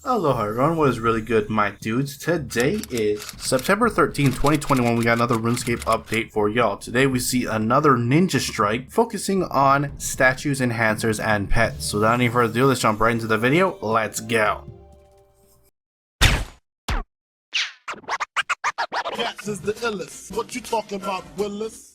Aloha everyone, what is really good my dudes? Today is September 13th, 2021. We got another RuneScape update for y'all. Today we see another ninja strike focusing on statues, enhancers, and pets. So without any further ado, let's jump right into the video. Let's go. Cats is the illest. What you talking about, Willis?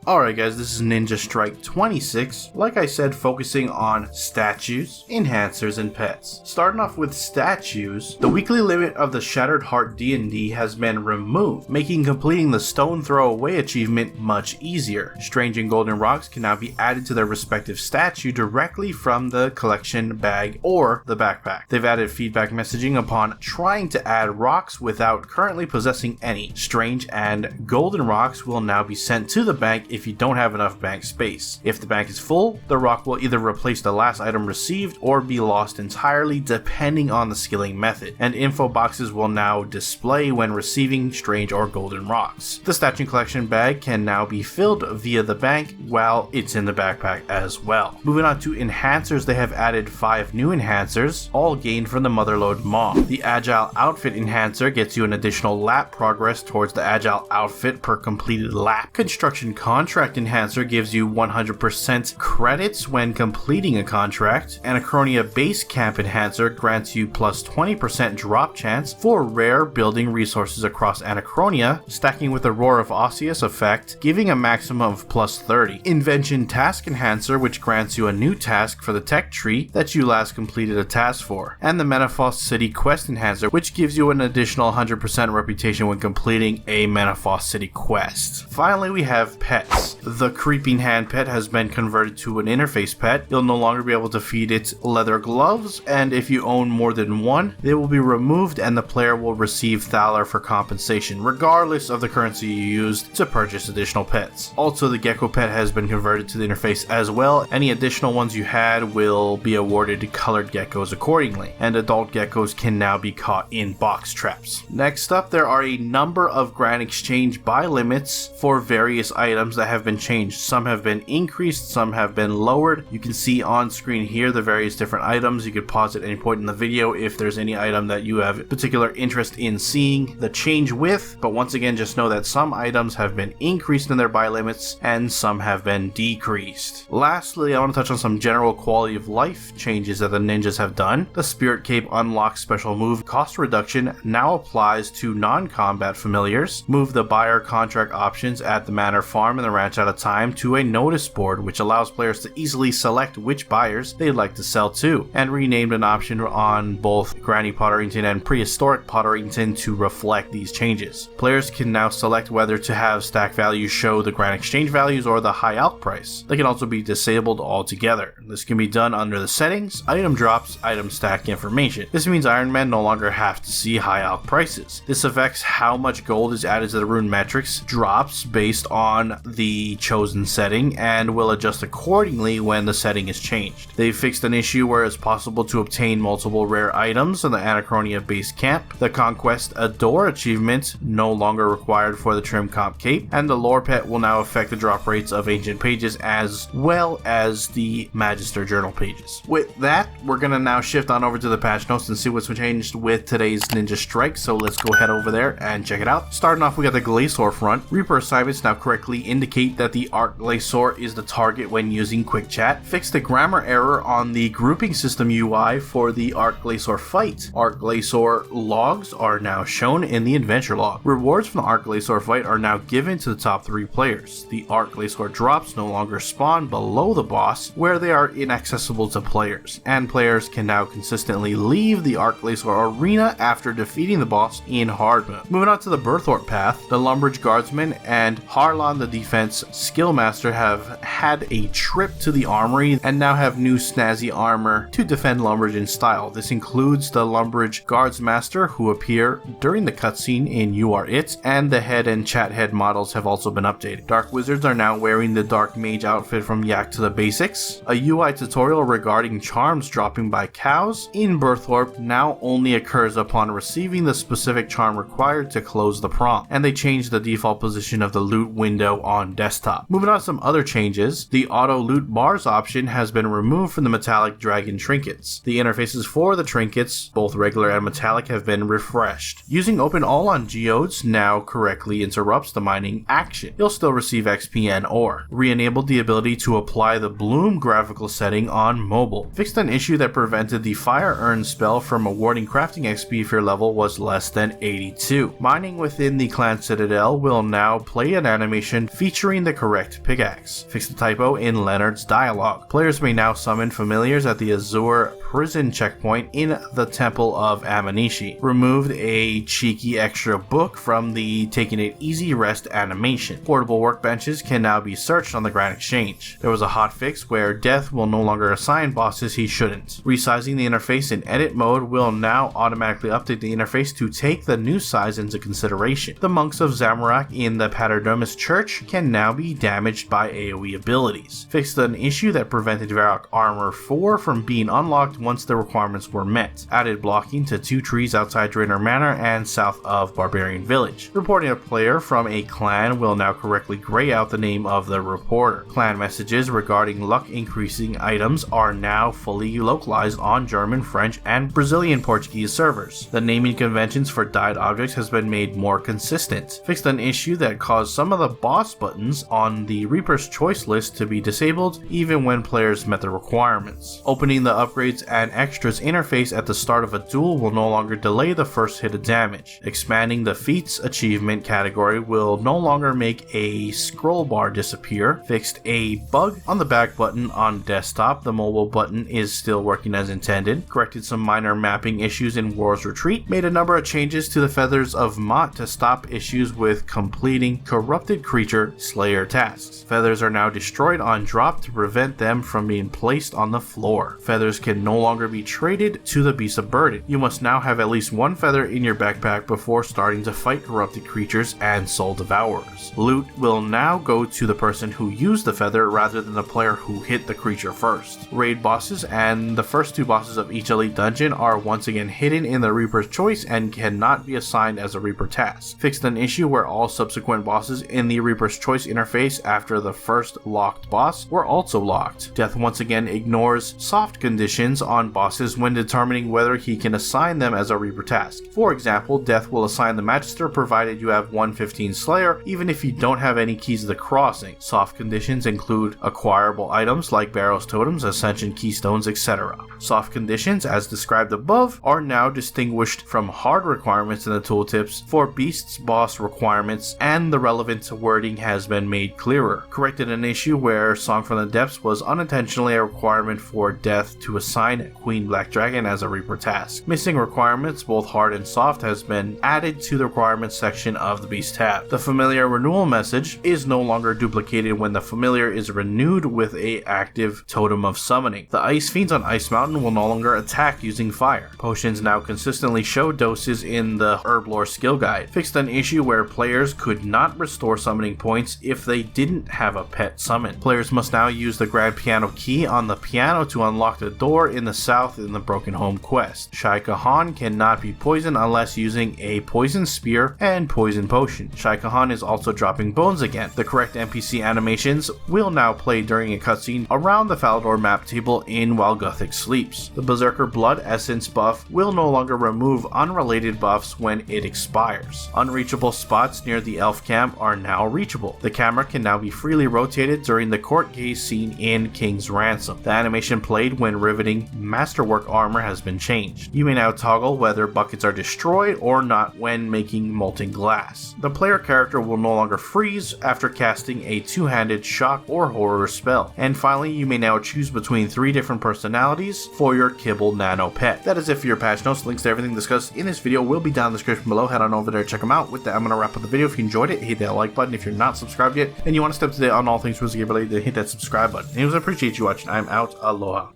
Alright guys, this is Ninja Strike 26, like I said, focusing on statues, enhancers, and pets. Starting off with statues, the weekly limit of the Shattered Heart D&D has been removed, making completing the Stone Throw Away achievement much easier. Strange and golden rocks can now be added to their respective statue directly from the collection bag or the backpack. They've added feedback messaging upon trying to add rocks without currently possessing any. Strange and golden rocks will now be sent to the bank if you don't have enough bank space. If the bank is full, the rock will either replace the last item received or be lost entirely depending on the skilling method, and info boxes will now display when receiving strange or golden rocks. The statue collection bag can now be filled via the bank while it's in the backpack as well. Moving on to enhancers, they have added 5 new enhancers, all gained from the Motherlode Mob. The Agile Outfit enhancer gets you an additional lap progress towards the Agile outfit per completed lap. Construction Contract enhancer gives you 100% credits when completing a contract. Anachronia Base Camp enhancer grants you plus 20% drop chance for rare building resources across Anachronia, stacking with the Roar of Osseous effect, giving a maximum of plus 30. Invention Task enhancer, which grants you a new task for the tech tree that you last completed a task for. And the Menaphos City Quest enhancer, which gives you an additional 100% reputation when completing a Menaphos City quest. Finally, we have pets. The Creeping Hand pet has been converted to an interface pet. You'll no longer be able to feed it leather gloves, and if you own more than one, they will be removed and the player will receive Thaler for compensation, regardless of the currency you used to purchase additional pets. Also, the Gecko pet has been converted to the interface as well. Any additional ones you had will be awarded colored geckos accordingly, and adult geckos can now be caught in box traps. Next up, there are a number of Grand Exchange buy limits for various items that have been changed. Some have been increased, some have been lowered. You can see on screen here the various different items. You could pause at any point in the video if there's any item that you have particular interest in seeing the change with, but once again just know that some items have been increased in their buy limits and some have been decreased. Lastly, I want to touch on some general quality of life changes that the ninjas have done. The Spirit Cape unlocks special move cost reduction now applies to non-combat familiars. Move the buyer contract options at the Manor Farm and the ranch at a time to a notice board, which allows players to easily select which buyers they'd like to sell to, and renamed an option on both Granny Potterington and Prehistoric Potterington to reflect these changes. Players can now select whether to have stack values show the Grand Exchange values or the high alch price. They can also be disabled altogether. This can be done under the settings, item drops, item stack information. This means Iron Men no longer have to see high alch prices. This affects how much gold is added to the rune metrics, drops based on the chosen setting, and will adjust accordingly when the setting is changed. They've fixed an issue where it's possible to obtain multiple rare items in the Anachronia base camp. The Conquest Adore achievement no longer required for the Trimmed Completionist Cape, and the Lore Pet will now affect the drop rates of ancient pages as well as the Magister journal pages. With that, we're gonna now shift on over to the patch notes and see what's changed with today's Ninja Strike, so let's go head over there and check it out. Starting off, we got the Glacier front. Reaper assignments now correctly indicate that the Arc Glacier is the target when using quick chat. Fix the grammar error on the grouping system UI for the Arc Glacier fight. Arc Glacier logs are now shown in the adventure log. Rewards from the Arc Glacier fight are now given to the top 3 players. The Arc Glacier drops no longer spawn below the boss where they are inaccessible to players, and players can now consistently leave the Arc Glacier arena after defeating the boss in hard mode. Moving on to the Berthorpe path, the Lumbridge Guardsman and Harlan the Defense Skill Master have had a trip to the armory and now have new snazzy armor to defend Lumbridge in style. This includes the Lumbridge Guards Master, who appear during the cutscene in You Are It, and the head and chat head models have also been updated. Dark Wizards are now wearing the Dark Mage outfit from Yak to the Basics. A UI tutorial regarding charms dropping by cows in Berthorpe now only occurs upon receiving the specific charm required to close the prompt, and they changed the default position of the loot window on on desktop. Moving on to some other changes, the auto loot bars option has been removed from the metallic dragon trinkets. The interfaces for the trinkets, both regular and metallic, have been refreshed. Using open all on geodes now correctly interrupts the mining action. You'll still receive XP and ore. Re-enabled the ability to apply the bloom graphical setting on mobile. Fixed an issue that prevented the fire urn spell from awarding crafting XP if your level was less than 82. Mining within the clan citadel will now play an animation featuring the correct pickaxe. Fixed the typo in Leonard's dialogue. Players may now summon familiars at the Azure prison checkpoint in the Temple of Amanishi. Removed a cheeky extra book from the Taking It Easy rest animation. Portable workbenches can now be searched on the Grand Exchange. There was a hotfix where Death will no longer assign bosses he shouldn't. Resizing the interface in edit mode will now automatically update the interface to take the new size into consideration. The monks of Zamorak in the Paternomus Church can now be damaged by AoE abilities. Fixed an issue that prevented Varrock Armor 4 from being unlocked once the requirements were met. Added blocking to 2 trees outside Draenor Manor and south of Barbarian Village. Reporting a player from a clan will now correctly gray out the name of the reporter. Clan messages regarding luck increasing items are now fully localized on German, French, and Brazilian Portuguese servers. The naming conventions for died objects has been made more consistent. Fixed an issue that caused some of the boss buttons on the Reaper's Choice list to be disabled even when players met the requirements. Opening the upgrades and extras interface at the start of a duel will no longer delay the first hit of damage. Expanding the feats achievement category will no longer make a scroll bar disappear. Fixed a bug on the back button on desktop. The mobile button is still working as intended. Corrected some minor mapping issues in War's Retreat. Made a number of changes to the Feathers of Mott to stop issues with completing corrupted creature slayer tasks. Feathers are now destroyed on drop to prevent them from being placed on the floor. Feathers can no longer be traded to the Beast of Burden. You must now have at least 1 feather in your backpack before starting to fight corrupted creatures and soul devourers. Loot will now go to the person who used the feather rather than the player who hit the creature first. Raid bosses and the first 2 bosses of each elite dungeon are once again hidden in the Reaper's Choice and cannot be assigned as a Reaper task. Fixed an issue where all subsequent bosses in the Reaper's Choice interface after the first locked boss were also locked. Death once again ignores soft conditions on bosses when determining whether he can assign them as a Reaper task. For example, Death will assign the Magister provided you have 115 Slayer even if you don't have any keys to the crossing. Soft conditions include acquirable items like Barrows Totems, Ascension Keystones, etc. Soft conditions, as described above, are now distinguished from hard requirements in the tooltips for Beast's boss requirements, and the relevant wording has been made clearer. Corrected an issue where Song from the Depths was unintentionally a requirement for Death to assign Queen Black Dragon as a Reaper task. Missing requirements, both hard and soft, has been added to the requirements section of the Beast tab. The familiar renewal message is no longer duplicated when the familiar is renewed with a active totem of summoning. The Ice Fiends on Ice Mountain will no longer attack using fire. Potions now consistently show doses in the Herblore skill guide. Fixed an issue where players could not restore summoning points if they didn't have a pet summon. Players must now use the Grand Piano key on the piano to unlock the door in the south in the Broken Home quest. Shai Kahan cannot be poisoned unless using a poison spear and poison potion. Shai Kahan is also dropping bones again. The correct NPC animations will now play during a cutscene around the Falador map table in while Gothic sleeps. The Berserker Blood Essence buff will no longer remove unrelated buffs when it expires. Unreachable spots near the elf camp are now reachable. The camera can now be freely rotated during the court gaze scene in King's Ransom. The animation played when riveting masterwork armor has been changed. You may now toggle whether buckets are destroyed or not when making molten glass. The player character will no longer freeze after casting a 2-handed shock or horror spell. And finally, you may now choose between 3 different personalities for your Kibble Nano pet. That is it for your patch notes. Links to everything discussed in this video will be down in the description below. Head on over there, check them out. With that, I'm going to wrap up the video. If you enjoyed it, hit that like button. If you're not subscribed yet and you want to stay up to date on all things RuneScape related, then hit that subscribe button. Anyways, I appreciate you watching. I'm out. Aloha.